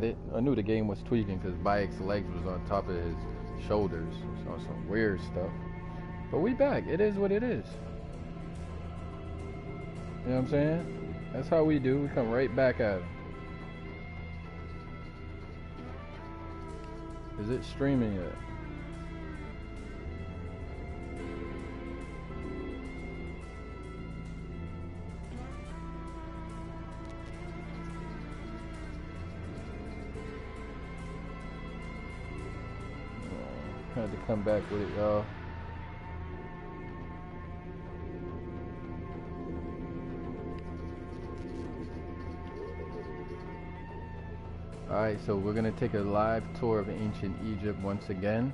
at it. I knew the game was tweaking because Bayek's legs was on top of his shoulders. So some weird stuff. But we back. It is what it is. You know what I'm saying? That's how we do. We come right back at it. Is it streaming yet? Had to come back with it, y'all. Alright, so we're gonna take a live tour of ancient Egypt once again.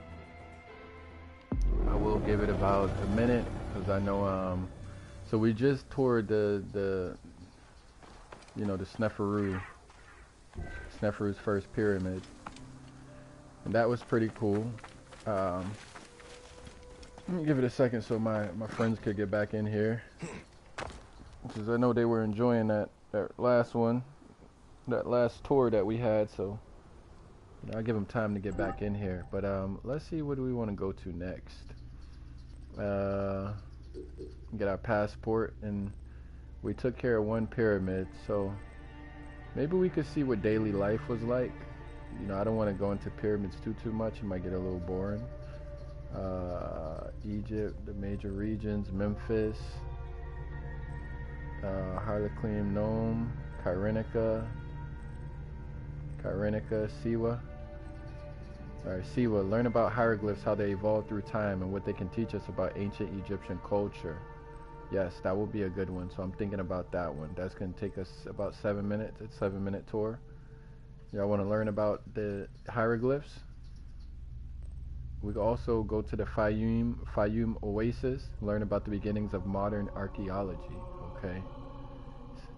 I will give it about a minute because I know so we just toured the you know, the Sneferu's first pyramid. And that was pretty cool. Let me give it a second so my friends could get back in here, because I know they were enjoying that last one, that last tour that we had. So you know, I'll give them time to get back in here. But let's see, what do we want to go to next? Get our passport, and we took care of one pyramid, so maybe we could see what daily life was like. You know, I don't want to go into pyramids too much. It might get a little boring. Egypt, the major regions: Memphis, Harlequin, Nome, Kyrenaica, Siwa. Alright, Siwa. Learn about hieroglyphs, how they evolved through time, and what they can teach us about ancient Egyptian culture. Yes, that will be a good one. So I'm thinking about that one. That's going to take us about 7 minutes. It's a 7-minute tour. Y'all want to learn about the hieroglyphs? We can also go to the Fayum Oasis, learn about the beginnings of modern archaeology. Okay.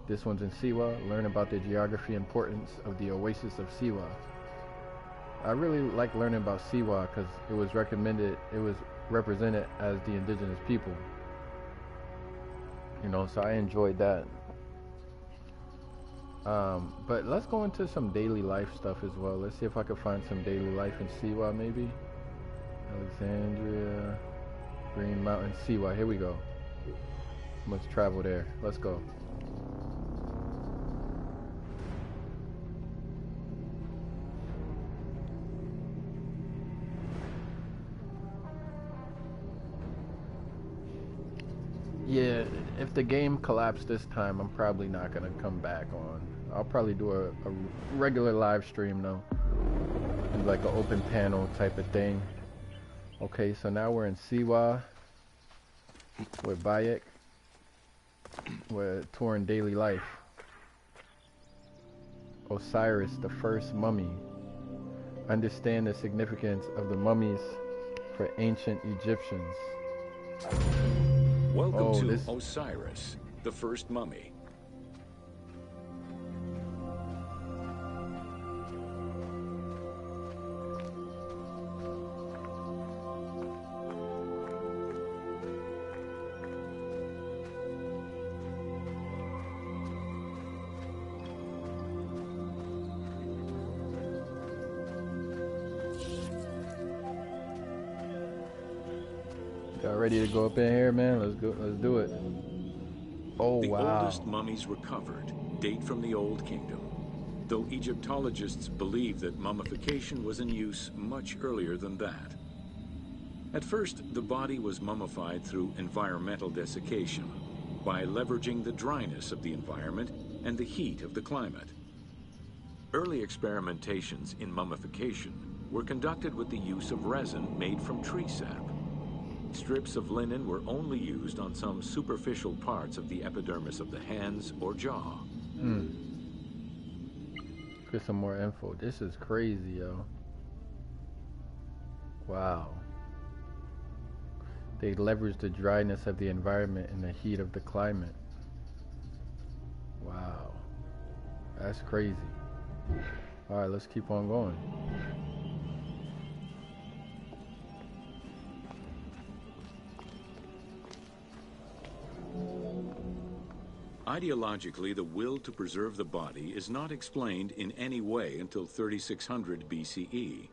This one's in Siwa. Learn about the geography importance of the Oasis of Siwa. I really like learning about Siwa because it was represented as the indigenous people. You know, so I enjoyed that. But let's go into some daily life stuff as well. Let's see if I can find some daily life in Siwa, maybe. Alexandria, Green Mountain, Siwa. Here we go. Let's travel there. Let's go. Yeah, if the game collapsed this time, I'm probably not gonna come back on. I'll probably do a regular live stream though, like an open panel type of thing. Okay, so now we're in Siwa with Bayek. We're touring daily life. Osiris, the first mummy. Understand the significance of the mummies for ancient Egyptians. Welcome to Osiris, the first mummy. Y'all ready to go up in here, man? Let's go. Let's do it. Oh, wow. The oldest mummies recovered date from the Old Kingdom, though Egyptologists believe that mummification was in use much earlier than that. At first, the body was mummified through environmental desiccation by leveraging the dryness of the environment and the heat of the climate. Early experimentations in mummification were conducted with the use of resin made from tree sap. Strips of linen were only used on some superficial parts of the epidermis of the hands or jaw. Get some more info. This is crazy, yo. Wow. They leverage the dryness of the environment and the heat of the climate. Wow. That's crazy. Alright, let's keep on going. Ideologically, the will to preserve the body is not explained in any way until 3600 BCE.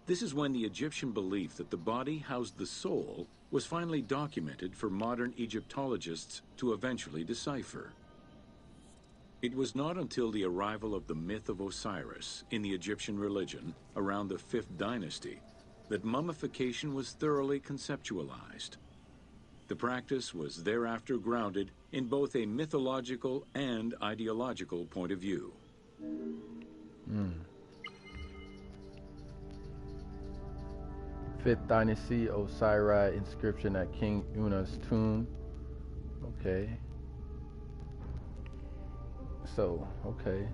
This is when the Egyptian belief that the body housed the soul was finally documented for modern Egyptologists to eventually decipher. It was not until the arrival of the myth of Osiris in the Egyptian religion around the 5th dynasty that mummification was thoroughly conceptualized. The practice was thereafter grounded in both a mythological and ideological point of view. 5th Dynasty Osiris inscription at King Una's tomb. Okay. So, okay.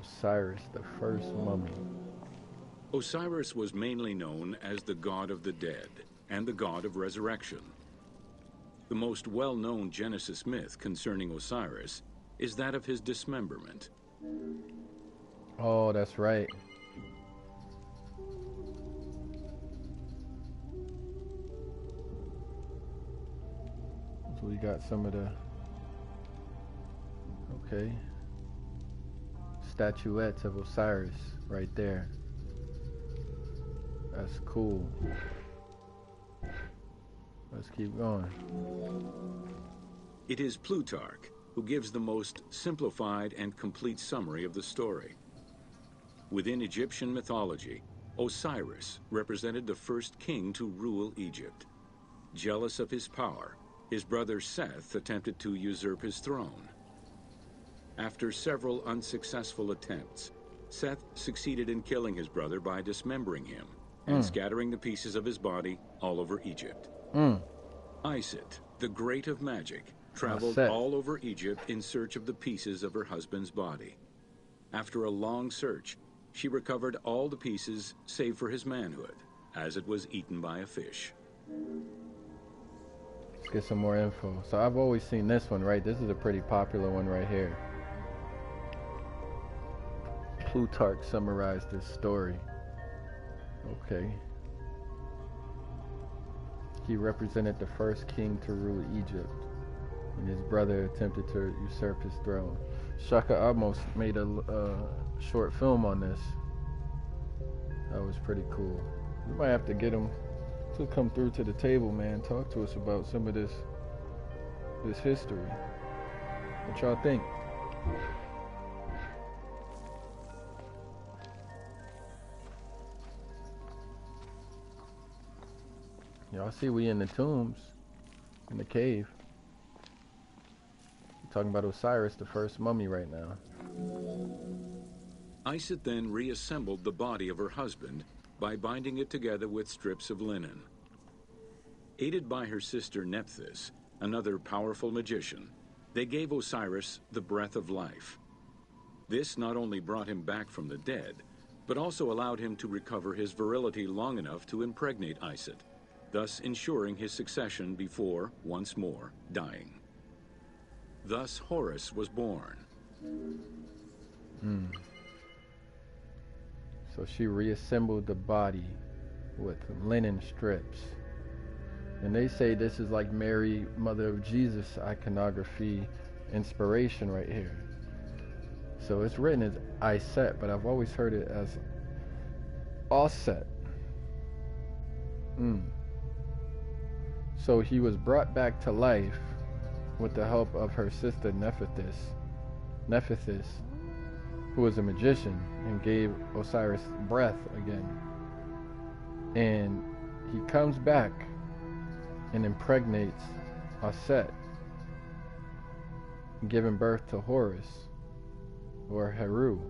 Osiris, the first mummy. Osiris was mainly known as the god of the dead and the god of resurrection. The most well-known Genesis myth concerning Osiris is that of his dismemberment. Oh, that's right. So we got some of the, okay, statuettes of Osiris right there. That's cool. Let's keep going. It is Plutarch who gives the most simplified and complete summary of the story. Within Egyptian mythology, Osiris represented the first king to rule Egypt. Jealous of his power, his brother Seth attempted to usurp his throne. After several unsuccessful attempts, Seth succeeded in killing his brother by dismembering him and scattering the pieces of his body all over Egypt. Isit, the great of magic, traveled all over Egypt in search of the pieces of her husband's body. After a long search, she recovered all the pieces save for his manhood, as it was eaten by a fish. Let's get some more info. So I've always seen this one, right? This is a pretty popular one right here. Plutarch summarized this story. Okay. He represented the first king to rule Egypt, and his brother attempted to usurp his throne. Shaka almost made a short film on this. That was pretty cool. We might have to get him to come through to the table, man. Talk to us about some of this history. What y'all think? Y'all see we in the tombs, in the cave. We're talking about Osiris, the first mummy right now. Isit then reassembled the body of her husband by binding it together with strips of linen. Aided by her sister Nephthys, another powerful magician, they gave Osiris the breath of life. This not only brought him back from the dead, but also allowed him to recover his virility long enough to impregnate Isit, thus ensuring his succession before, once more, dying. Thus Horus was born. So she reassembled the body with linen strips. And they say this is like Mary, Mother of Jesus iconography inspiration right here. So it's written as Iset, but I've always heard it as Osset. So he was brought back to life with the help of her sister Nephthys, who was a magician and gave Osiris breath again. And he comes back and impregnates Aset, giving birth to Horus, or Heru.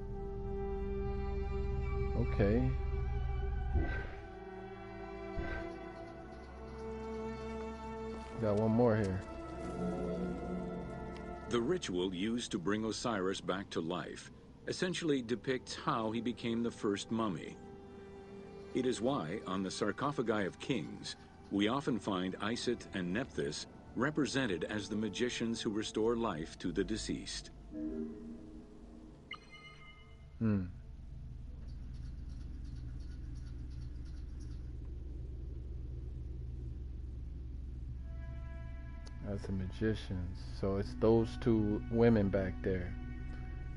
Okay. Got one more here. The ritual used to bring Osiris back to life essentially depicts how he became the first mummy. It is why, on the sarcophagi of kings, we often find Isit and Nephthys represented as the magicians who restore life to the deceased. That's the magicians. So it's those two women back there.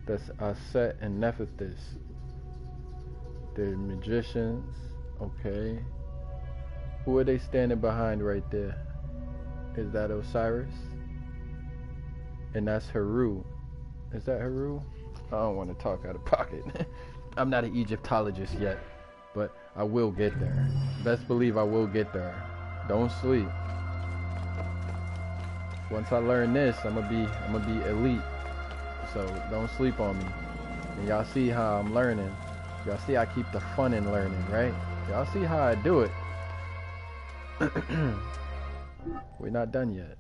That's Aset and Nephthys. They're magicians. Okay. Who are they standing behind right there? Is that Osiris? And that's Heru. Is that Heru? I don't want to talk out of pocket. I'm not an Egyptologist yet, but I will get there. Best believe I will get there. Don't sleep. Once I learn this, I'm gonna be elite. So don't sleep on me. And y'all see how I'm learning. Y'all see I keep the fun in learning, right? Y'all see how I do it. We're not done yet.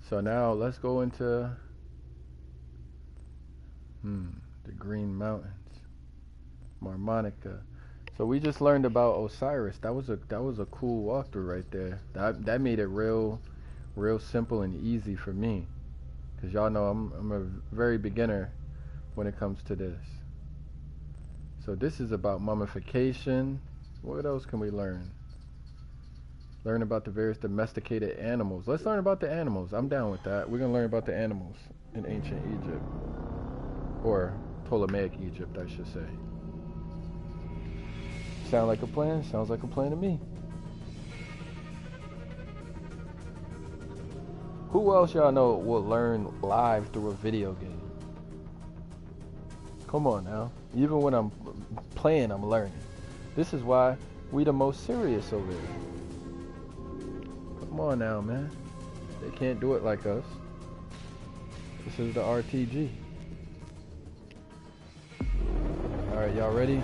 So now let's go into the Green Mountains, Marmonica. So we just learned about Osiris. That was a cool walkthrough right there. That made it real simple and easy for me, cause y'all know I'm a very beginner when it comes to this. So this is about mummification. What else can we learn? Learn about the various domesticated animals. Let's learn about the animals. I'm down with that. We're gonna learn about the animals in ancient Egypt, or Ptolemaic Egypt, I should say. Sound like a plan? Sounds like a plan to me. Who else y'all know will learn live through a video game? Come on now. Even when I'm playing, I'm learning. This is why we the most serious over here. Come on now, man. They can't do it like us. This is the RTG. Alright, y'all ready?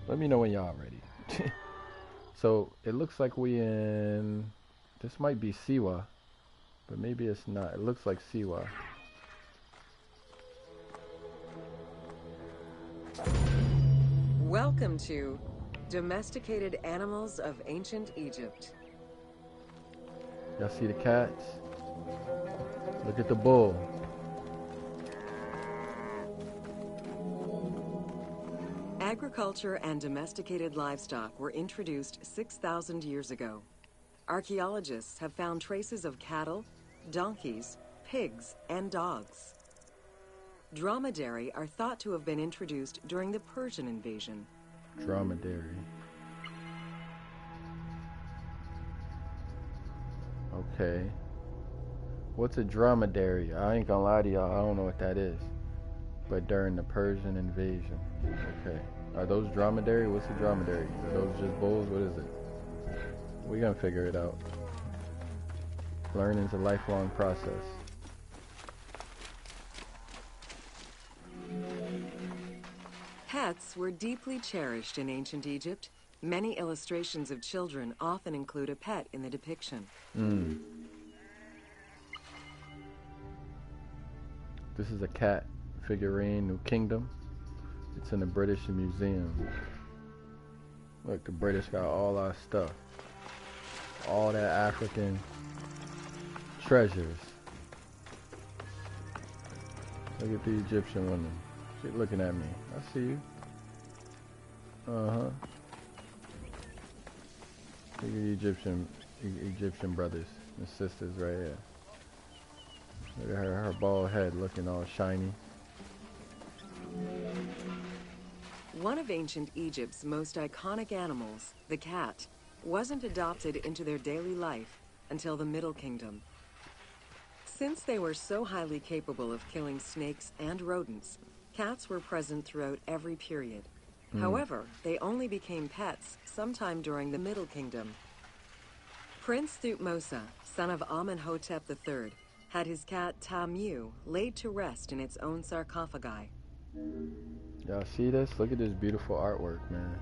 Let me know when y'all ready. So, it looks like we in... This might be Siwa, but maybe it's not. It looks like Siwa. Welcome to Domesticated Animals of Ancient Egypt. Y'all see the cats? Look at the bull. Agriculture and domesticated livestock were introduced 6,000 years ago. Archaeologists have found traces of cattle, donkeys, pigs, and dogs. Dromedary are thought to have been introduced during the Persian invasion. Dromedary. Okay. What's a dromedary? I ain't gonna lie to y'all, I don't know what that is. But during the Persian invasion. Okay. Are those dromedary? What's a dromedary? Are those just bulls? What is it? We're gonna figure it out. Learning's a lifelong process. Pets were deeply cherished in ancient Egypt. Many illustrations of children often include a pet in the depiction. This is a cat figurine, New Kingdom. It's in the British Museum. Look, the British got all our stuff. All that African treasures. Look at the Egyptian women. She's looking at me. I see you. Uh-huh. Look at the Egyptian brothers and sisters right here. Look at her bald head looking all shiny. One of ancient Egypt's most iconic animals, the cat, wasn't adopted into their daily life until the Middle Kingdom. Since they were so highly capable of killing snakes and rodents, cats were present throughout every period. However, they only became pets sometime during the Middle Kingdom. Prince Thutmose, son of Amenhotep III, had his cat Tamu laid to rest in its own sarcophagi. Y'all see this? Look at this beautiful artwork, man.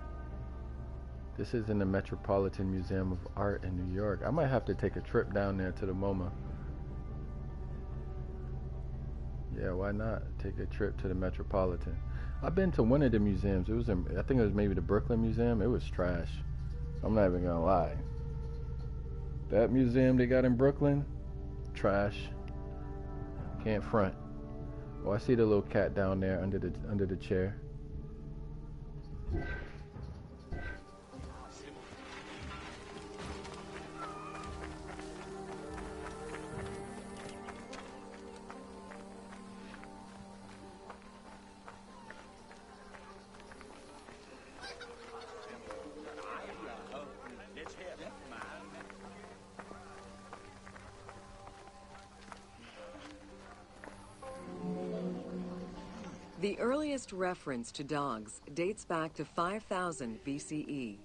This is in the Metropolitan Museum of Art in New York. I might have to take a trip down there to the MoMA. Yeah, why not? Take a trip to the Metropolitan. I've been to one of the museums. It was in, I think it was maybe the Brooklyn Museum. It was trash. I'm not even gonna lie. That museum they got in Brooklyn, trash. Can't front. Oh, I see the little cat down there under the chair. The earliest reference to dogs dates back to 5000 BCE.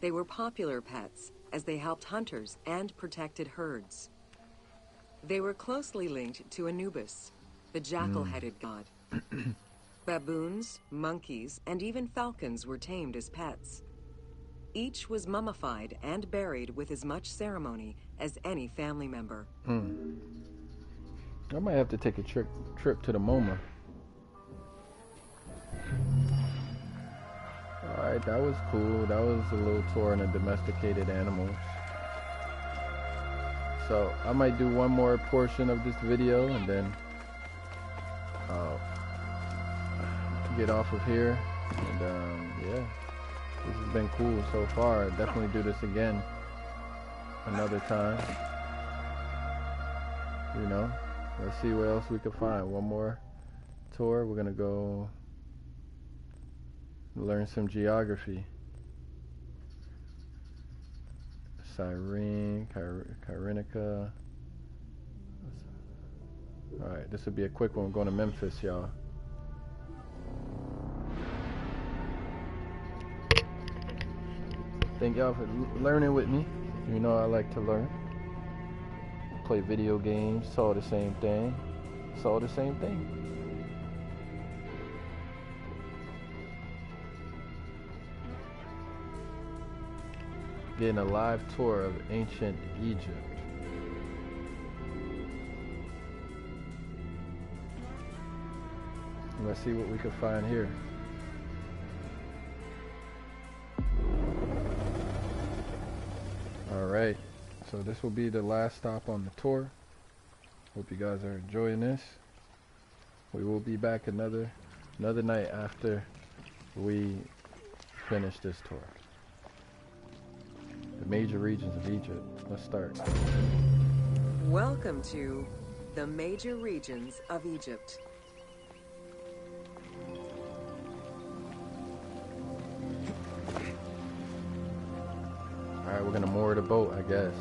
They were popular pets as they helped hunters and protected herds. They were closely linked to Anubis, the jackal-headed god. Baboons, monkeys, and even falcons were tamed as pets. Each was mummified and buried with as much ceremony as any family member. I might have to take a trip to the MoMA. Alright, that was cool. That was a little tour on the domesticated animals. So I might do one more portion of this video and then I'll get off of here. And yeah, this has been cool so far. I'll definitely do this again another time. You know, let's see what else we can find. One more tour. We're gonna go learn some geography. Cyrene, Kyrenica. Alright, this will be a quick one. We're going to Memphis, y'all. Thank y'all for learning with me. You know I like to learn. Play video games, saw the same thing. Saw the same thing. Getting a live tour of ancient Egypt. Let's see what we can find here. Alright, so this will be the last stop on the tour. Hope you guys are enjoying this. We will be back another night after we finish this tour. The major regions of Egypt. Let's start. Welcome to the major regions of Egypt. Alright, we're gonna moor the boat, I guess.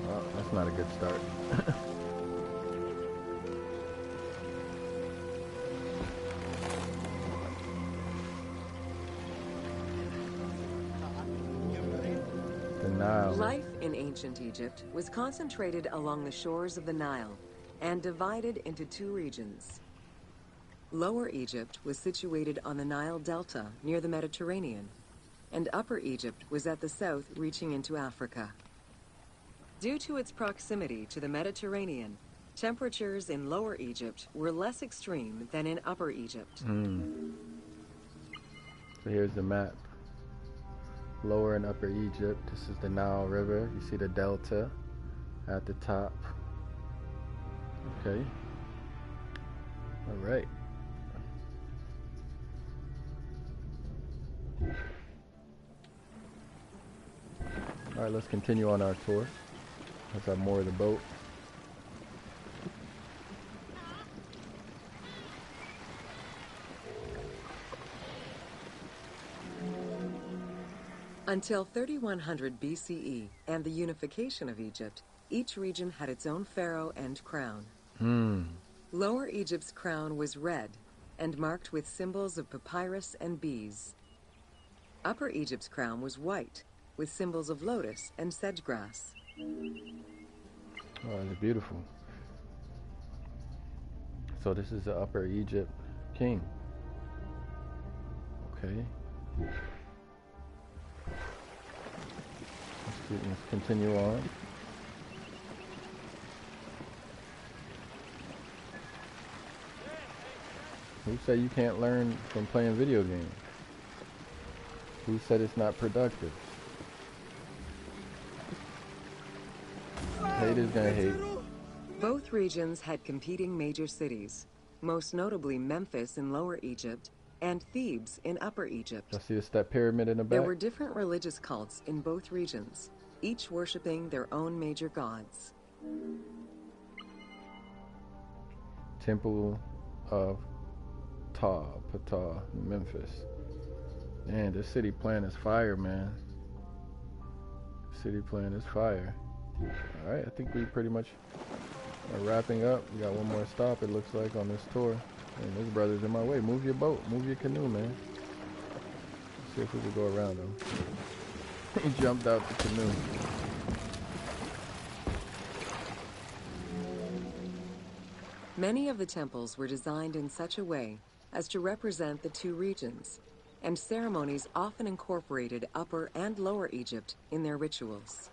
Well, that's not a good start. The Nile. Life in ancient Egypt was concentrated along the shores of the Nile and divided into two regions. Lower Egypt was situated on the Nile Delta near the Mediterranean, and Upper Egypt was at the south reaching into Africa. Due to its proximity to the Mediterranean, temperatures in Lower Egypt were less extreme than in Upper Egypt. So here's the map. Lower and Upper Egypt. This is the Nile River. You see the delta at the top. Okay. All right. All right, let's continue on our tour as I moor the boat. Until 3100 BCE and the unification of Egypt, each region had its own pharaoh and crown. Lower Egypt's crown was red and marked with symbols of papyrus and bees. Upper Egypt's crown was white with symbols of lotus and sedge grass. Oh, it's beautiful. So this is the Upper Egypt king. Okay. Let's continue on. Who said you can't learn from playing video games? Who said it's not productive? Haters gonna hate. Both regions had competing major cities, most notably Memphis in Lower Egypt and Thebes in Upper Egypt. I see a step pyramid in the back. There were different religious cults in both regions, each worshipping their own major gods. Temple of Ptah, Memphis. Man, this city plan is fire, man. City plan is fire. Alright, I think we pretty much Wrapping up. We got one more stop, it looks like, on this tour. And this brother's in my way. Move your boat. Move your canoe, man. Let's see if we can go around him. He jumped out the canoe. Many of the temples were designed in such a way as to represent the two regions, and ceremonies often incorporated Upper and Lower Egypt in their rituals.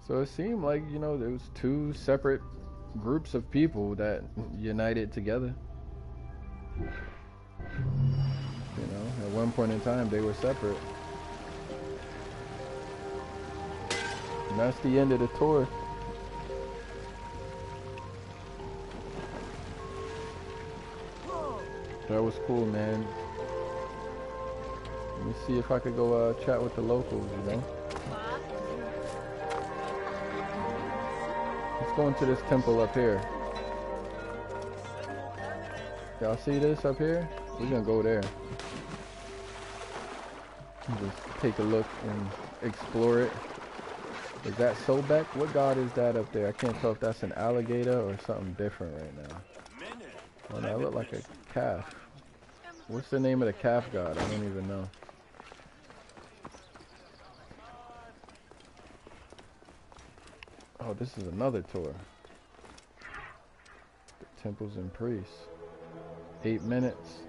So it seemed like, you know, there was two separate groups of people that united together. You know, at one point in time they were separate. And that's the end of the tour. That was cool, man. Let me see if I could go chat with the locals, you know. Let's go into this temple up here. Y'all see this up here? We're gonna go there. Just take a look and explore it. Is that Sobek? What god is that up there? I can't tell if that's an alligator or something different right now. Oh, that look like a calf. What's the name of the calf god? I don't even know. Oh, this is another tour. The temples and priests. 8 minutes.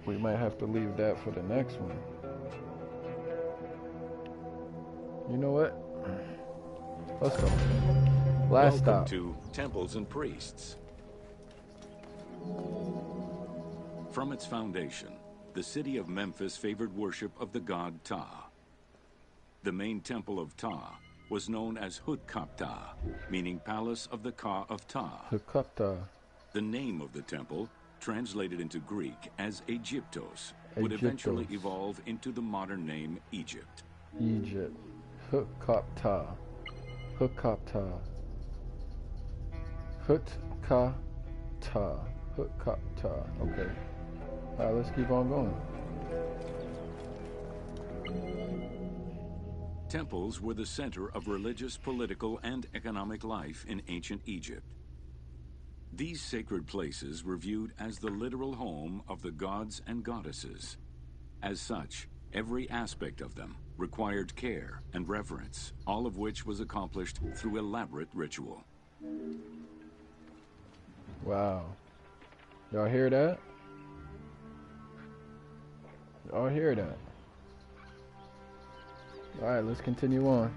We might have to leave that for the next one. You know what? Let's go. Last stop. Welcome to Temples and Priests. From its foundation, the city of Memphis favored worship of the god Ptah. The main temple of Ptah was known as Hutkapta, meaning Palace of the Ka of Ptah. Hutkapta. The name of the temple, translated into Greek as Aegyptos, would eventually evolve into the modern name Egypt. Egypt. Hutkapta. Hutkapta. Hutkapta. Hutkapta. Okay. Alright, let's keep on going. Temples were the center of religious, political, and economic life in ancient Egypt. These sacred places were viewed as the literal home of the gods and goddesses. As such, every aspect of them required care and reverence, all of which was accomplished through elaborate ritual. Wow. Y'all hear that? Y'all hear that? Alright, let's continue on.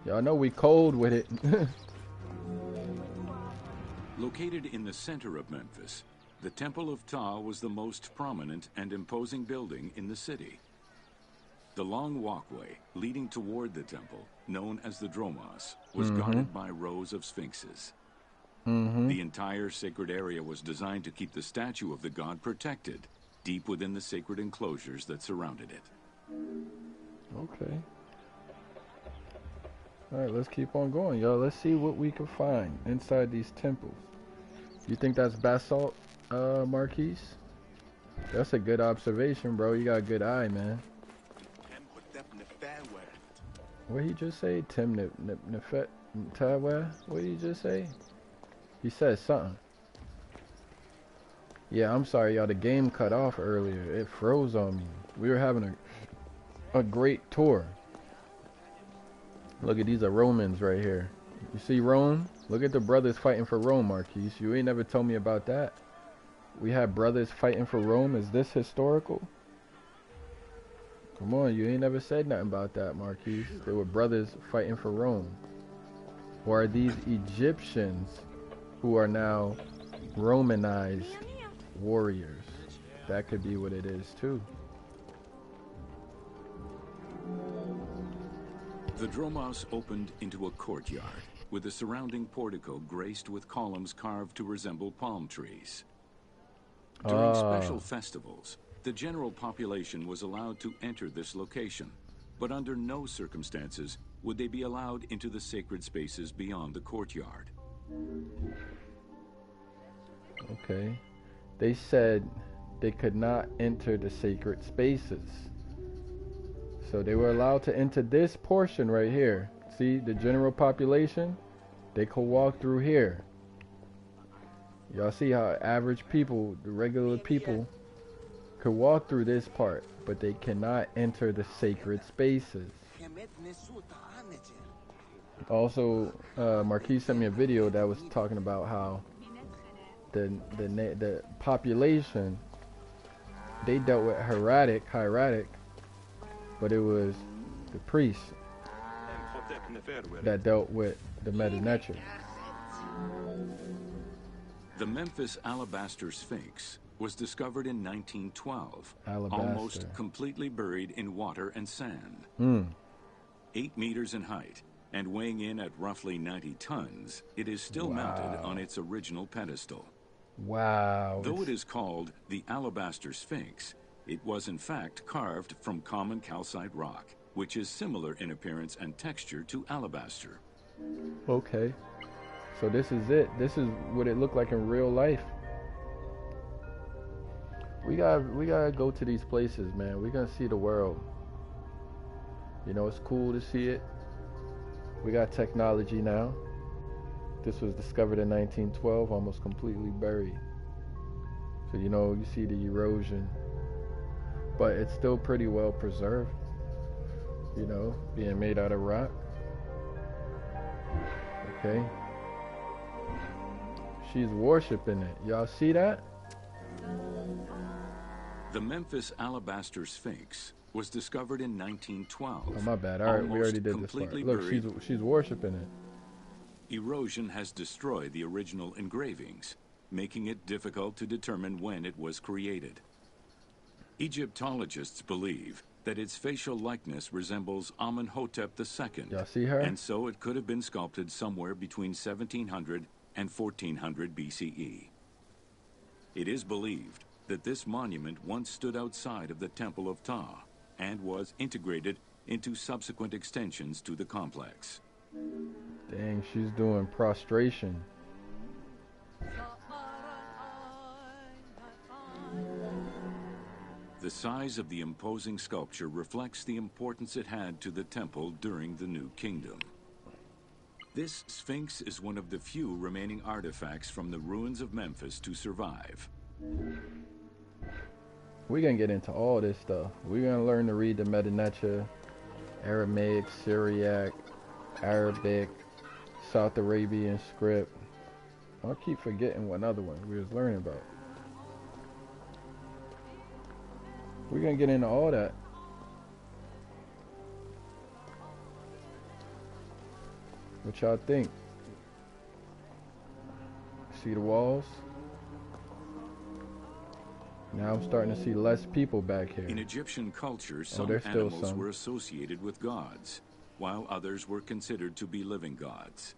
Y'all know we cold with it. Located in the center of Memphis, the Temple of Ptah was the most prominent and imposing building in the city. The long walkway leading toward the temple, known as the Dromos, was guarded by rows of sphinxes. The entire sacred area was designed to keep the statue of the god protected, deep within the sacred enclosures that surrounded it. Okay. Alright, let's keep on going, y'all. Let's see what we can find inside these temples. You think that's basalt, Marquise? That's a good observation, bro. You got a good eye, man. What did he just say? Tim Nefet Tawa? What did he just say? He said something. Yeah, I'm sorry, y'all. The game cut off earlier. It froze on me. We were having a great tour. Look at these are Romans right here. You see Rome? Look at the brothers fighting for Rome, Marquise. You ain't never told me about that. We had brothers fighting for Rome. Is this historical? Come on, you ain't never said nothing about that, Marquise. There were brothers fighting for Rome. Or are these Egyptians who are now Romanized warriors? That could be what it is too. The Dromos opened into a courtyard, with the surrounding portico graced with columns carved to resemble palm trees. During special festivals, the general population was allowed to enter this location, but under no circumstances would they be allowed into the sacred spaces beyond the courtyard. Okay. They said they could not enter the sacred spaces. So they were allowed to enter this portion right here. See, the general population, they could walk through here. Y'all see how average people, the regular people, could walk through this part, but they cannot enter the sacred spaces. Also, Marquis sent me a video that was talking about how the population, they dealt with hieratic, but it was the priests that dealt with the Medinetra. The Memphis Alabaster Sphinx was discovered in 1912, Alabaster. almost completely buried in water and sand. 8 meters in height and weighing in at roughly 90 tons, it is still mounted on its original pedestal. Wow. Though it is called the Alabaster Sphinx, it was in fact carved from common calcite rock, which is similar in appearance and texture to alabaster. Okay. So this is it. This is what it looked like in real life. We gotta go to these places, man. We're gonna see the world. You know, it's cool to see it. We got technology now. This was discovered in 1912, almost completely buried. So, you know, you see the erosion. But it's still pretty well preserved. You know, being made out of rock. Okay. She's worshiping it. Y'all see that? The Memphis Alabaster Sphinx was discovered in 1912. Oh, my bad. All right, we already did this part. Look, she's worshiping it. Erosion has destroyed the original engravings, making it difficult to determine when it was created. Egyptologists believe that its facial likeness resembles Amenhotep II. Y'all see her? And so it could have been sculpted somewhere between 1700 and 1400 BCE. It is believed that this monument once stood outside of the Temple of Ptah and was integrated into subsequent extensions to the complex. Dang, she's doing prostration. The size of the imposing sculpture reflects the importance it had to the temple during the New Kingdom. This Sphinx is one of the few remaining artifacts from the ruins of Memphis to survive. We're going to get into all this stuff. We're going to learn to read the Medinetra, Aramaic, Syriac, Arabic, South Arabian script. I'll keep forgetting one other one we was learning about. We're going to get into all that. What y'all think? See the walls? Now I'm starting to see less people back here. In Egyptian culture, some animals were associated with gods, while others were considered to be living gods.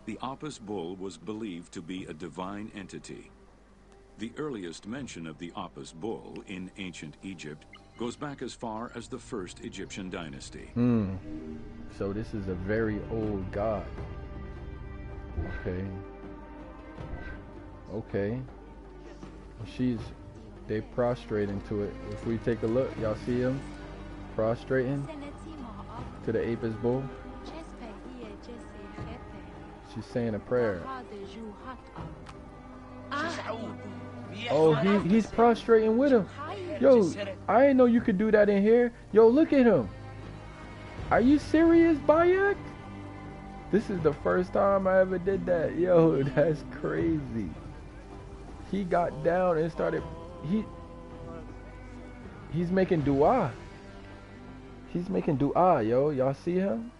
The Apis bull was believed to be a divine entity. The earliest mention of the Apis bull in ancient Egypt goes back as far as the first Egyptian dynasty. So this is a very old god. Okay. They prostrating to it. If we take a look, y'all see him prostrating to the Apis bull. She's saying a prayer. Oh, he's prostrating with him. Yo, I didn't know you could do that in here. Yo, look at him. Are you serious, Bayak? This is the first time I ever did that. Yo, that's crazy. He got down and started. He's making dua. He's making dua, yo. Y'all see him?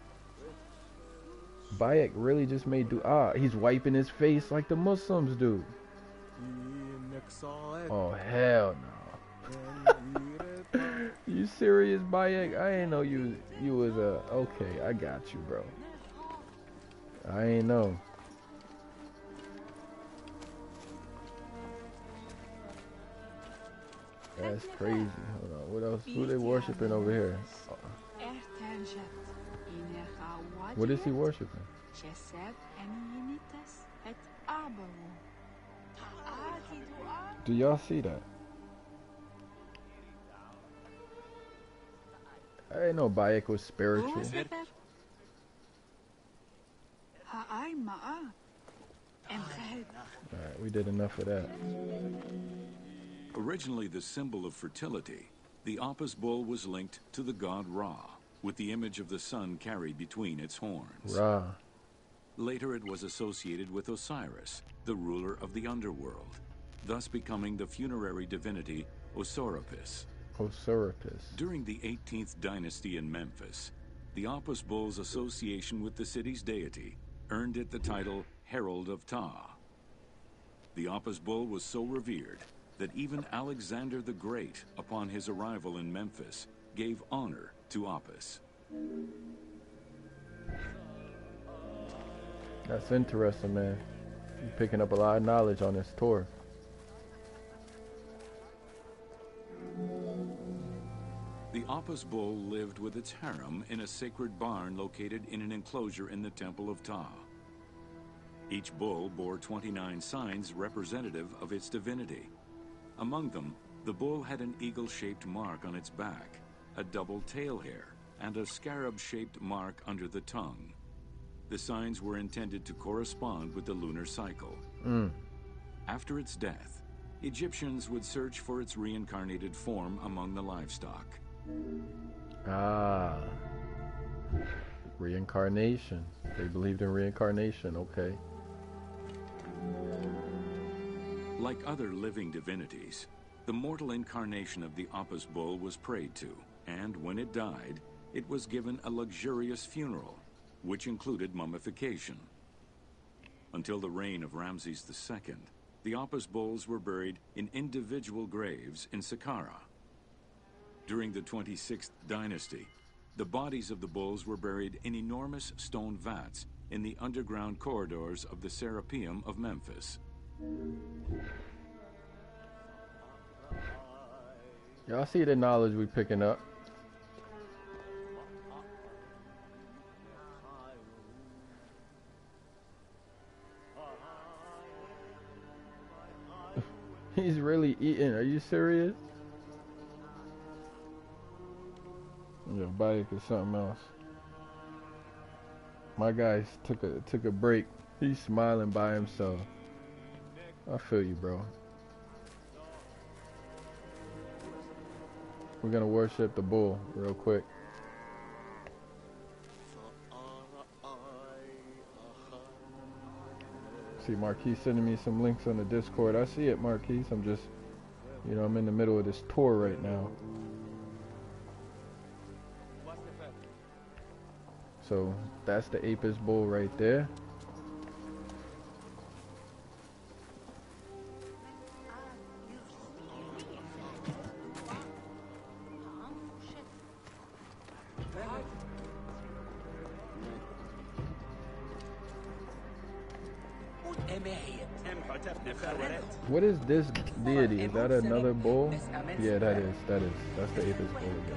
Bayak really just made dua. He's wiping his face like the Muslims do. Oh, hell no. You serious, Bayak? I ain't know you was okay, I got you, bro. I ain't know. That's crazy. Hold on. What else? Who they worshiping over here? What is he worshiping? Do y'all see that? I didn't know Bayak was spiritual. Alright, we did enough of that. Originally the symbol of fertility, the Apis bull was linked to the god Ra, with the image of the sun carried between its horns. Ra. Later it was associated with Osiris, the ruler of the underworld, thus becoming the funerary divinity Osiris. Osiris. During the 18th dynasty in Memphis, the Apis bull's association with the city's deity earned it the title Herald of Ptah. The Apis bull was so revered that even Alexander the Great, upon his arrival in Memphis, gave honor to Apis. That's interesting, man. You're picking up a lot of knowledge on this tour. The Apis bull lived with its harem in a sacred barn located in an enclosure in the Temple of Ptah. Each bull bore 29 signs representative of its divinity. Among them, the bull had an eagle-shaped mark on its back, a double tail hair, and a scarab-shaped mark under the tongue. The signs were intended to correspond with the lunar cycle. After its death, Egyptians would search for its reincarnated form among the livestock. Ah. Reincarnation. They believed in reincarnation, okay. Like other living divinities, the mortal incarnation of the Apis bull was prayed to, and when it died, it was given a luxurious funeral, which included mummification. Until the reign of Ramses II, the Apis bulls were buried in individual graves in Saqqara. During the 26th dynasty, the bodies of the bulls were buried in enormous stone vats in the underground corridors of the Serapeum of Memphis. Y'all see the knowledge we picking up. He's really eating. Are you serious? Yeah, bike or something else. My guy took a break. He's smiling by himself. I feel you, bro. We're gonna worship the bull real quick. See Marquise sending me some links on the Discord. I see it, Marquise. I'm just, I'm in the middle of this tour right now. So that's the Apis bull right there. What is this deity? Is that another bull? Yeah, that is. That's the Apis bull again.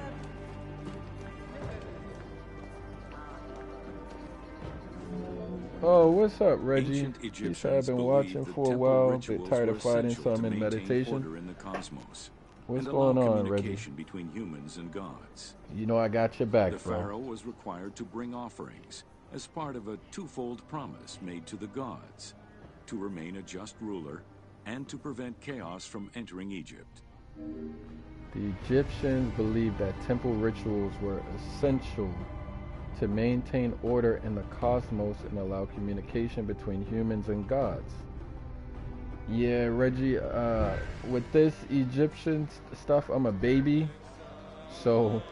Oh, what's up, Reggie? You said I've been watching for a while, a bit tired of fighting, so I'm in meditation. What's going on, Reggie? Between humans and gods. I got your back, bro. The pharaoh was required to bring offerings as part of a twofold promise made to the gods: to remain a just ruler and to prevent chaos from entering Egypt. The Egyptians believed that temple rituals were essential to maintain order in the cosmos and allow communication between humans and gods. Yeah, Reggie, with this Egyptian stuff, I'm a baby, so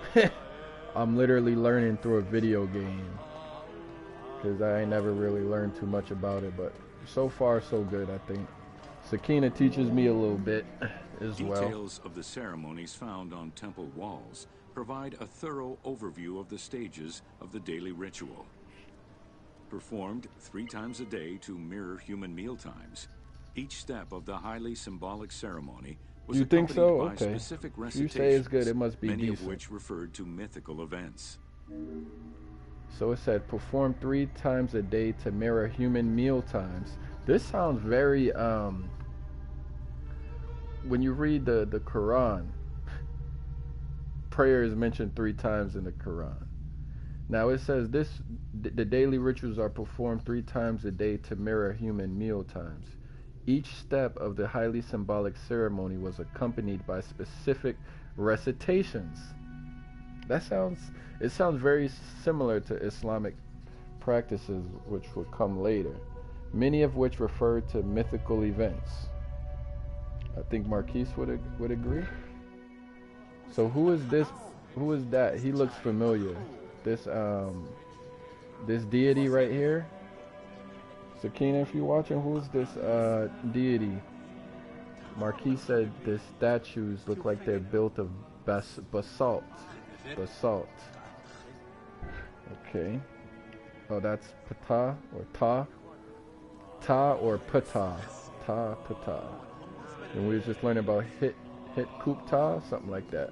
I'm literally learning through a video game, because I ain't never really learned too much about it, but so far so good, I think. Sakina teaches me a little bit as well. Details of the ceremonies found on temple walls provide a thorough overview of the stages of the daily ritual. Performed 3 times a day to mirror human mealtimes, each step of the highly symbolic ceremony was accompanied by specific recitations, you say it's good, it must be many decent. of which referred to mythical events. So it said, perform 3 times a day to mirror human meal times. This sounds very, when you read the Quran, prayer is mentioned 3 times in the Quran. Now it says the daily rituals are performed 3 times a day to mirror human meal times. Each step of the highly symbolic ceremony was accompanied by specific recitations. It sounds very similar to Islamic practices which would come later, many of which refer to mythical events. I think Marquise would agree. So who is this? Who is that? He looks familiar. This deity right here. Sakina, if you're watching, who is this deity? Marquis said the statues look like they're built of basalt. Basalt. Okay. Oh, that's Ptah or Ta. Ta or Ptah. Ta Ptah. And we was just learning about Hit Kupta, something like that.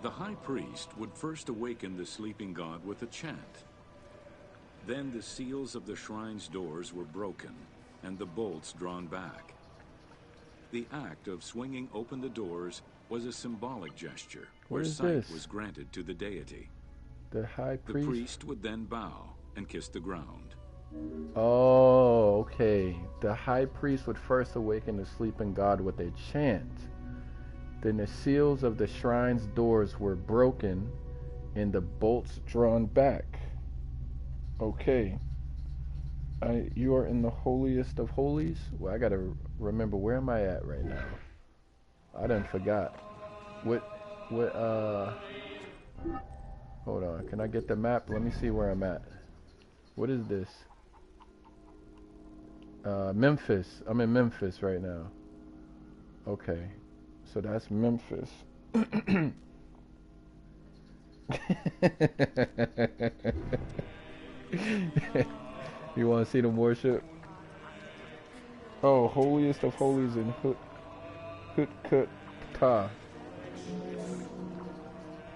The high priest would first awaken the sleeping god with a chant. Then the seals of the shrine's doors were broken and the bolts drawn back. The act of swinging open the doors was a symbolic gesture where sight was granted to the deity. The high priest? The priest would then bow and kiss the ground. Oh, okay. The high priest would first awaken the sleeping god with a chant. Then the seals of the shrine's doors were broken and the bolts drawn back. Okay. You are in the holiest of holies? Well, I gotta remember, where am I at right now? I done forgot. Hold on. Can I get the map? Let me see where I'm at. What is this? Memphis. I'm in Memphis right now. Okay. So that's Memphis. You want to see them worship? Oh, holiest of holies in Hutkut-Ta.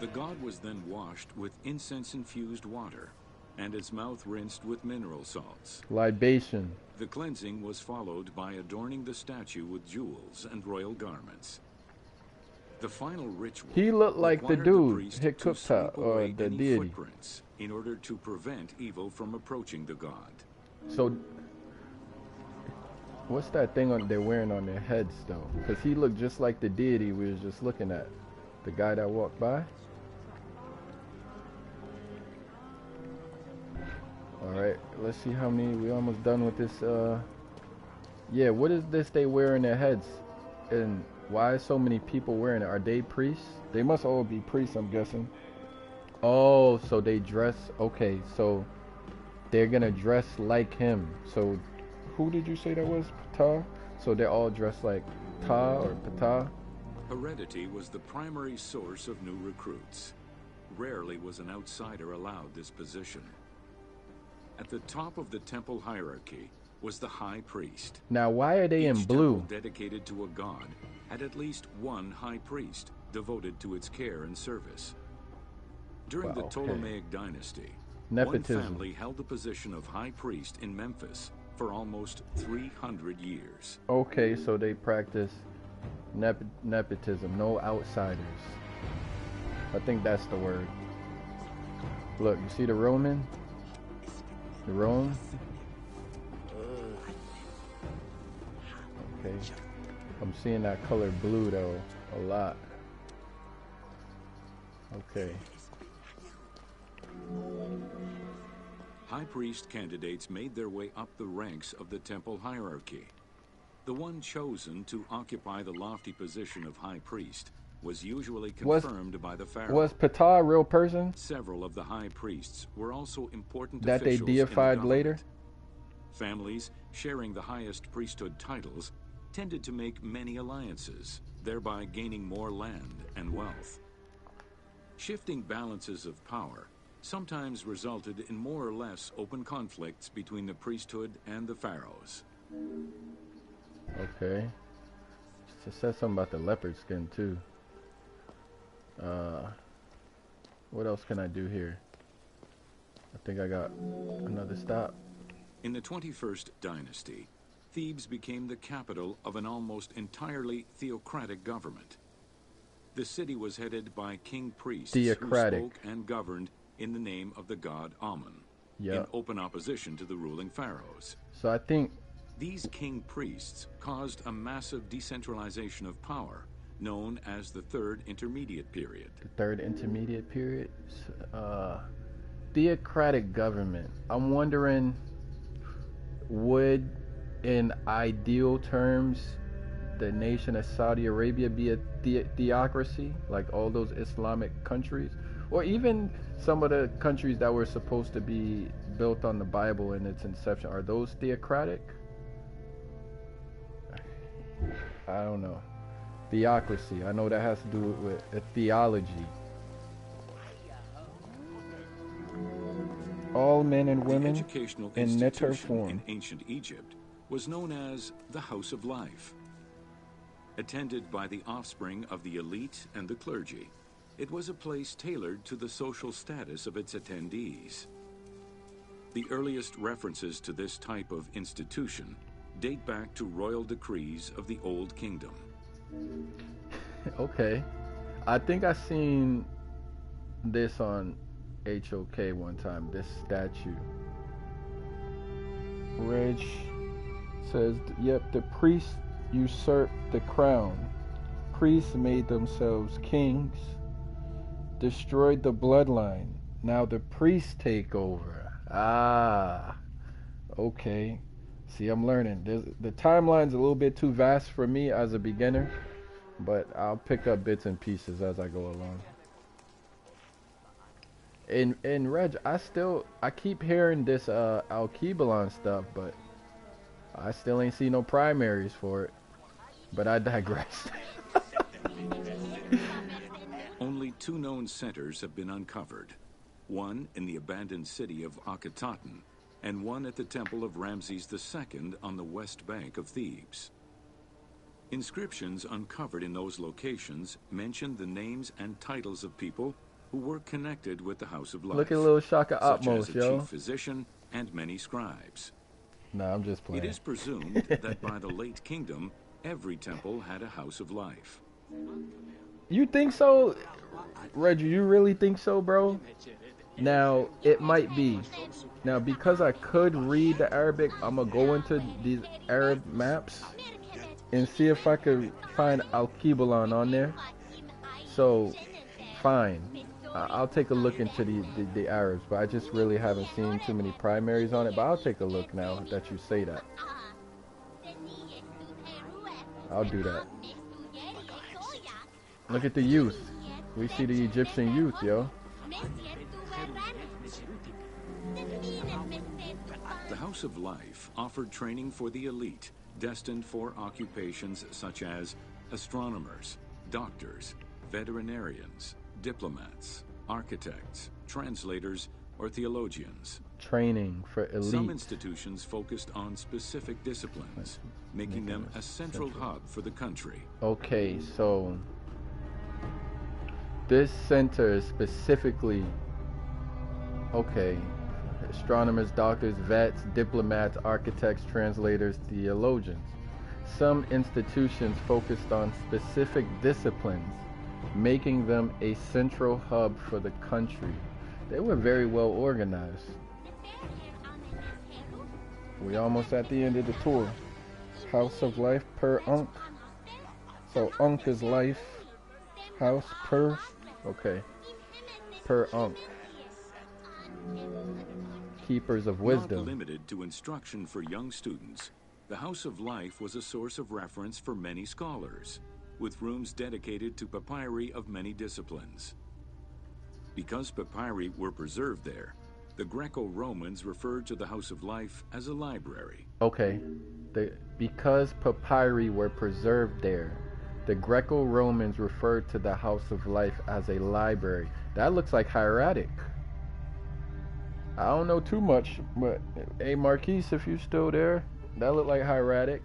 The god was then washed with incense-infused water, and its mouth rinsed with mineral salts. Libation. The cleansing was followed by adorning the statue with jewels and royal garments. The final ritual. He looked like the dude, Hikupta, or the deity. Footprints in order to prevent evil from approaching the god. So, what's that thing they're wearing on their heads, though? Because he looked just like the deity we was just looking at. The guy that walked by. Alright, let's see how many. We almost done with this. Yeah, what is this they wear in their heads? And why so many people wearing it? Are they priests? They must all be priests, I'm guessing. Oh, so they dress. Okay, so they're gonna dress like him. So who did you say that was? Ptah? So they're all dressed like Ta or Ptah? Heredity was the primary source of new recruits. Rarely was an outsider allowed this position. At the top of the temple hierarchy was the high priest. Now, why are they in blue? Each temple dedicated to a god had at least one high priest devoted to its care and service. During the Ptolemaic dynasty, Nepotism. one family held the position of high priest in Memphis for almost 300 years. Okay, so they practice nepotism, no outsiders. I think that's the word. Look, you see the Roman? The Rome? Okay. I'm seeing that color blue though, a lot. Okay. High priest candidates made their way up the ranks of the temple hierarchy. The one chosen to occupy the lofty position of high priest was usually confirmed by the pharaoh. Was Ptah a real person? Several of the high priests were also important that they officials deified in the later. Families sharing the highest priesthood titles tended to make many alliances, thereby gaining more land and wealth. Shifting balances of power sometimes resulted in more or less open conflicts between the priesthood and the pharaohs. Okay. It says something about the leopard skin too. What else can I do here? I think I got another stop. In the 21st dynasty, Thebes became the capital of an almost entirely theocratic government. The city was headed by king priests Theocratic. who spoke and governed in the name of the god Amun, Yeah. in open opposition to the ruling pharaohs. So I think These king priests caused a massive decentralization of power, known as the Third Intermediate Period. the third intermediate period, theocratic government. I'm wondering, would, in ideal terms, the nation of Saudi Arabia be a theocracy, like all those Islamic countries, or even some of the countries that were supposed to be built on the Bible in its inception? Are those theocratic? I don't know. Theocracy. I know that has to do with a theology. All men and The women educational in netter institution form. in ancient Egypt was known as the House of Life. Attended by the offspring of the elite and the clergy, it was a place tailored to the social status of its attendees. The earliest references to this type of institution date back to royal decrees of the Old Kingdom. Okay. I think I seen this on HOK one time, this statue. Reg says, yep, the priests usurped the crown. Priests made themselves kings, destroyed the bloodline. Now the priests take over. Ah, okay. See, I'm learning. The timeline's a little bit too vast for me as a beginner, but I'll pick up bits and pieces as I go along. And Reg, I keep hearing this Al-Qibalon stuff, but I still ain't see no primaries for it. But I digress. Only two known centers have been uncovered, one in the abandoned city of Akhetaten, and one at the temple of Ramses II on the west bank of Thebes. Inscriptions uncovered in those locations mention the names and titles of people who were connected with the House of Life. Look at little Shaka such Atmos, as a yo. chief physician and many scribes. Nah, I'm just playing. It is presumed that by the late kingdom, every temple had a House of Life. You think so? Reggie, you really think so, bro? Now, it might be. Now, because I could read the Arabic, I'm going to go into these Arab maps and see if I could find Al-Qibalon on there. So, fine. I'll take a look into the Arabs, but I just really haven't seen too many primaries on it. But I'll take a look now that you say that. I'll do that. Look at the youth. We see the Egyptian youth, yo. The House of Life offered training for the elite, destined for occupations such as astronomers, doctors, veterinarians, diplomats, architects, translators, or theologians. Training for elite. Some institutions focused on specific disciplines, making them a central hub for the country. Okay, so this center is specifically, okay, astronomers, doctors, vets, diplomats, architects, translators, theologians. Some institutions focused on specific disciplines, making them a central hub for the country. They were very well organized. We almost at the end of the tour. House of Life per Ankh. So Ankh is life. House per, okay, per Ankh. Keepers of wisdom. Not limited to instruction for young students, the House of Life was a source of reference for many scholars, with rooms dedicated to papyri of many disciplines. Because papyri were preserved there, the Greco-Romans referred to the House of Life as a library. Okay, because papyri were preserved there, the Greco-Romans referred to the House of Life as a library. That looks like hieratic. I don't know too much, but hey, Marquise, if you're still there, that looked like hieratic.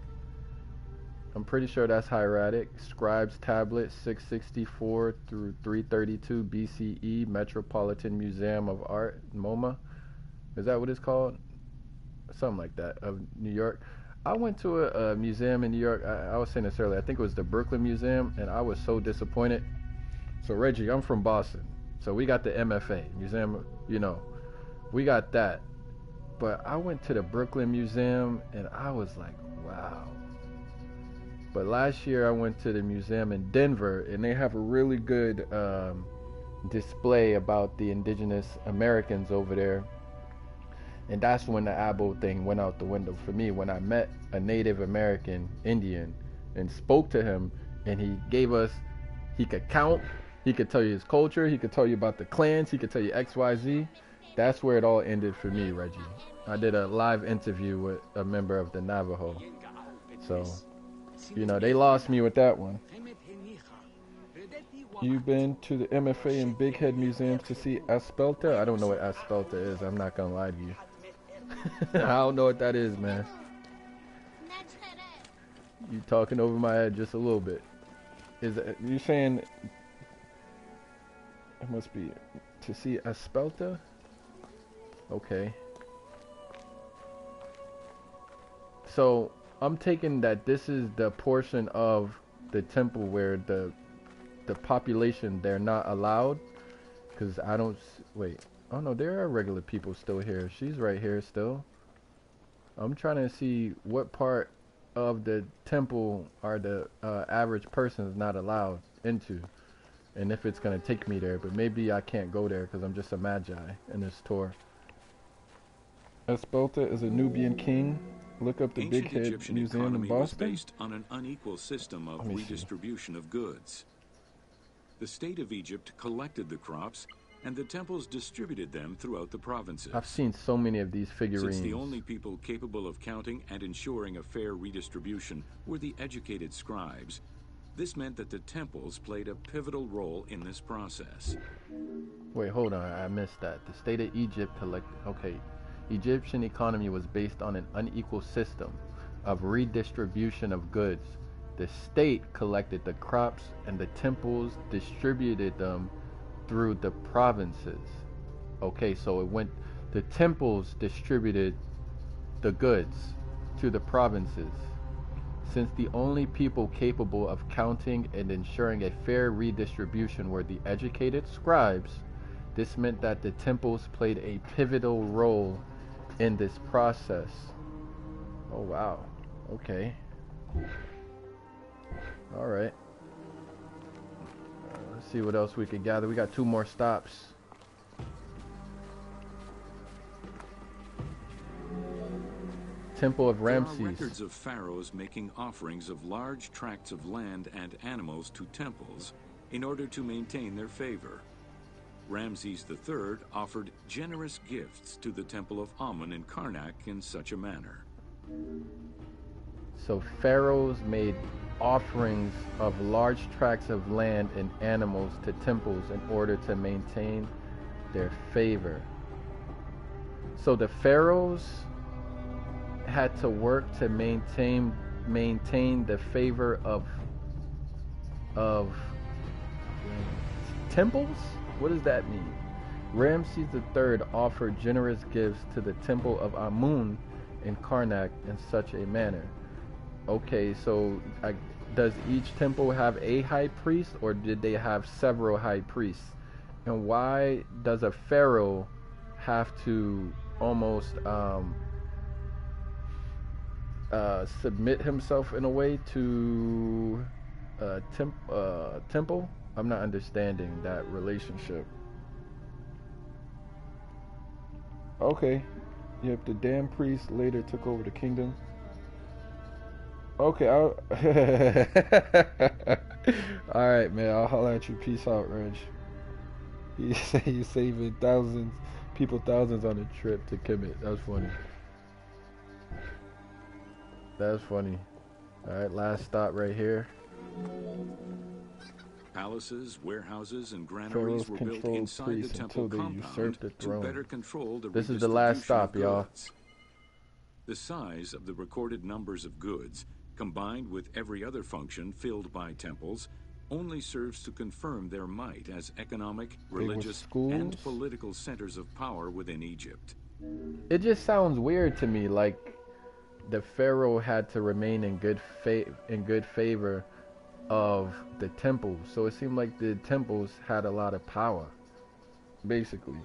I'm pretty sure that's hieratic. Scribes Tablet, 664 through 332 BCE, Metropolitan Museum of Art, MoMA. Is that what it's called? Something like that, of New York. I went to a museum in New York. I was saying this earlier. I think it was the Brooklyn Museum, and I was so disappointed. So Reggie, I'm from Boston. So we got the MFA, Museum, we got that. But I went to the Brooklyn Museum and I was like, wow. But last year I went to the museum in Denver and they have a really good display about the indigenous Americans over there. And that's when the Abo thing went out the window for me, when I met a Native American Indian and spoke to him, and he could count, he could tell you his culture, he could tell you about the clans, he could tell you XYZ. That's where it all ended for me, Reggie. I did a live interview with a member of the Navajo. So, they lost me with that one. You've been to the MFA and Big Head museums to see Aspelta? I don't know what Aspelta is. I'm not going to lie to you. I don't know what that is, man. You talking over my head just a little bit. You saying it must be to see Aspelta? Okay. So I'm taking that this is the portion of the temple where the population, they're not allowed, because I don't wait. Oh no, there are regular people still here. She's right here still. I'm trying to see what part of the temple are the average person is not allowed into, and if it's gonna take me there. But maybe I can't go there because I'm just a magi in this tour. Espelta is a Nubian king. Look up the Big Head Egyptian Museum in Boston. Was based on an unequal system of redistribution of goods. The state of Egypt collected the crops, and the temples distributed them throughout the provinces. I've seen so many of these figurines. Since the only people capable of counting and ensuring a fair redistribution were the educated scribes, this meant that the temples played a pivotal role in this process. Wait, hold on, I missed that. The state of Egypt collected. Okay, Egyptian economy was based on an unequal system of redistribution of goods. The state collected the crops and the temples distributed them through the provinces. Okay, so the temples distributed the goods to the provinces. Since the only people capable of counting and ensuring a fair redistribution were the educated scribes, this meant that the temples played a pivotal role in this process. Oh wow, okay. All right. Let's see what else we can gather. We got 2 more stops. Temple of Ramses. There are records of pharaohs making offerings of large tracts of land and animals to temples in order to maintain their favor. Ramses III offered generous gifts to the temple of Amun in Karnak in such a manner. So pharaohs made offerings of large tracts of land and animals to temples in order to maintain their favor. So the pharaohs had to work to maintain the favor of temples? What does that mean? Ramses III offered generous gifts to the temple of Amun in Karnak in such a manner. Okay, so does each temple have a high priest, or did they have several high priests? And why does a pharaoh have to almost submit himself in a way to temple? I'm not understanding that relationship. Okay, yep, the damn priest later took over the kingdom. Okay, alright, man, I'll holler at you. Peace out, Reg. He say he's saving thousands on a trip to Kemet. That's funny. That's funny. Alright, last stop right here. Palaces, warehouses, and granaries were built inside the temple compound to better control the This is the last stop, y'all. The size of the recorded numbers of goods, combined with every other function filled by temples, only serves to confirm their might as economic, religious, and political centers of power within Egypt. It just sounds weird to me, like the pharaoh had to remain in good favor of the temples. So it seemed like the temples had a lot of power, basically.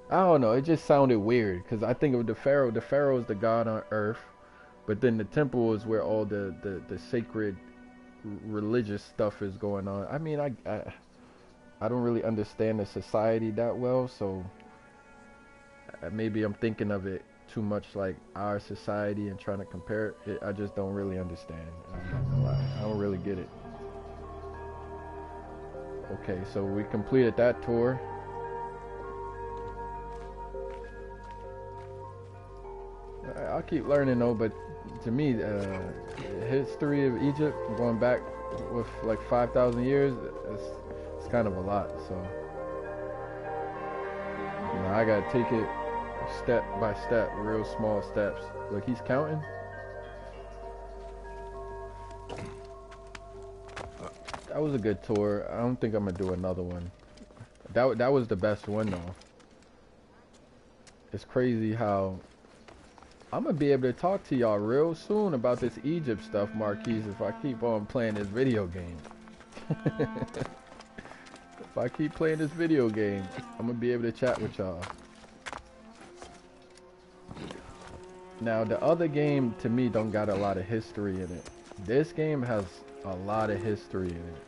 I don't know. It just sounded weird because I think of the pharaoh. The pharaoh is the god on earth, but then the temple is where all the sacred religious stuff is going on. I mean, I don't really understand the society that well, so maybe I'm thinking of it too much like our society and trying to compare it. I just don't really understand. I'm not gonna lie. I don't really get it. Okay, so we completed that tour. I'll keep learning though, but to me, the history of Egypt going back with like 5,000 years, it's kind of a lot. So, I gotta take it step by step, real small steps. Look, he's counting. That was a good tour. I don't think I'm gonna do another one. That was the best one though. It's crazy how I'm gonna be able to talk to y'all real soon about this Egypt stuff, Marquise, if I keep on playing this video game. If I keep playing this video game, I'm gonna be able to chat with y'all. Now, the other game, to me, don't got a lot of history in it. This game has a lot of history in it.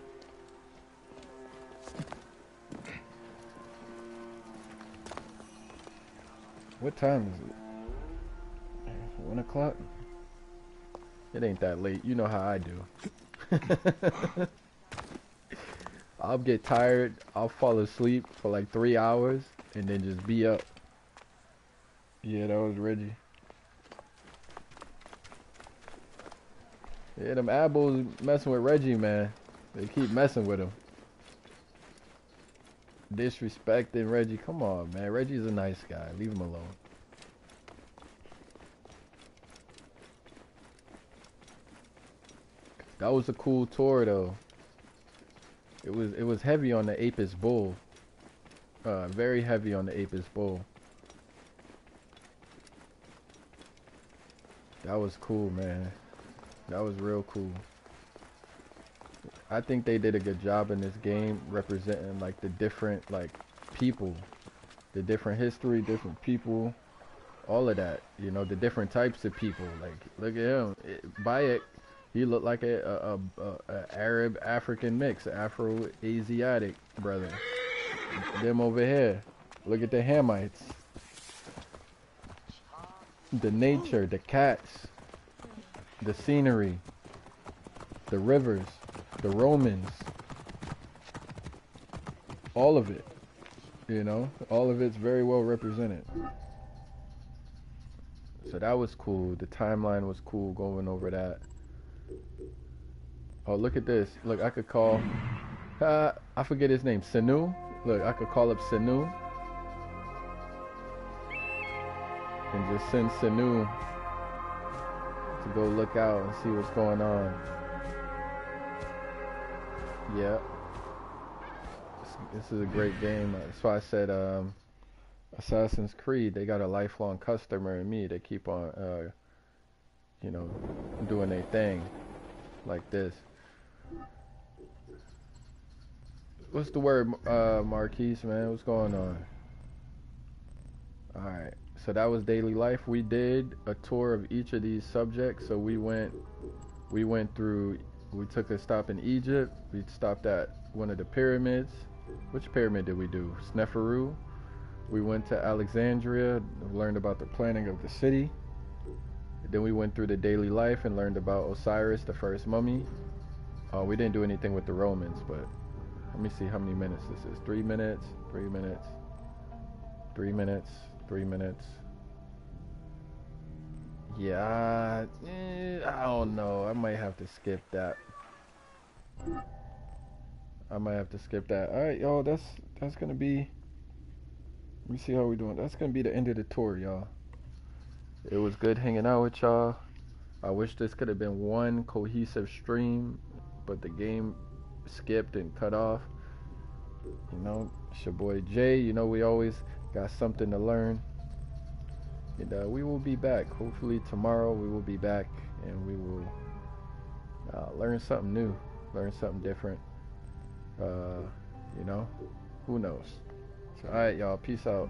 What time is it? 1 o'clock? It ain't that late. You know how I do. I'll get tired. I'll fall asleep for like 3 hours and then just be up. Yeah, that was Reggie. Yeah, them apples messing with Reggie, man. They keep messing with him. Disrespecting Reggie. Come on, man. Reggie's a nice guy. Leave him alone. That was a cool tour, though. It was heavy on the Apis bull. Very heavy on the Apis bull. That was cool, man. That was real cool. I think they did a good job in this game representing like the different like people, the different history, different people, all of that. You know, the different types of people. Like, look at him. Bayek, he looked like a Arab African mix, Afro-Asiatic brother. Them over here. Look at the Hamites. The nature, the cats, the scenery, the rivers, the Romans, all of it, you know, all of it's very well represented. So that was cool. The timeline was cool going over that. Oh, look at this. Look, I could call, I forget his name, Sanu. Look, I could call up Sanu and just send Sanu to go look out and see what's going on. Yeah. This is a great game. That's why I said Assassin's Creed, they got a lifelong customer in me. They keep on, you know, doing their thing like this. What's the word, Marquise, man? What's going on? Alright, so that was daily life. We did a tour of each of these subjects. So we went through, we took a stop in Egypt. We stopped at one of the pyramids. Which pyramid did we do? Sneferu. We went to Alexandria, learned about the planning of the city. Then we went through the daily life and learned about Osiris, the first mummy. We didn't do anything with the Romans, but let me see how many minutes this is. 3 minutes, 3 minutes, 3 minutes, 3 minutes. Yeah, I don't know. I might have to skip that. I might have to skip that. Alright, y'all, that's gonna be, let me see how we're doing. That's gonna be the end of the tour, y'all. It was good hanging out with y'all. I wish this could have been one cohesive stream, but the game skipped and cut off. You know, it's your boy Jay. You know, we always got something to learn. And we will be back. Hopefully tomorrow we will be back and we will learn something new. learn something different. You know, who knows? So, all right, y'all. Peace out.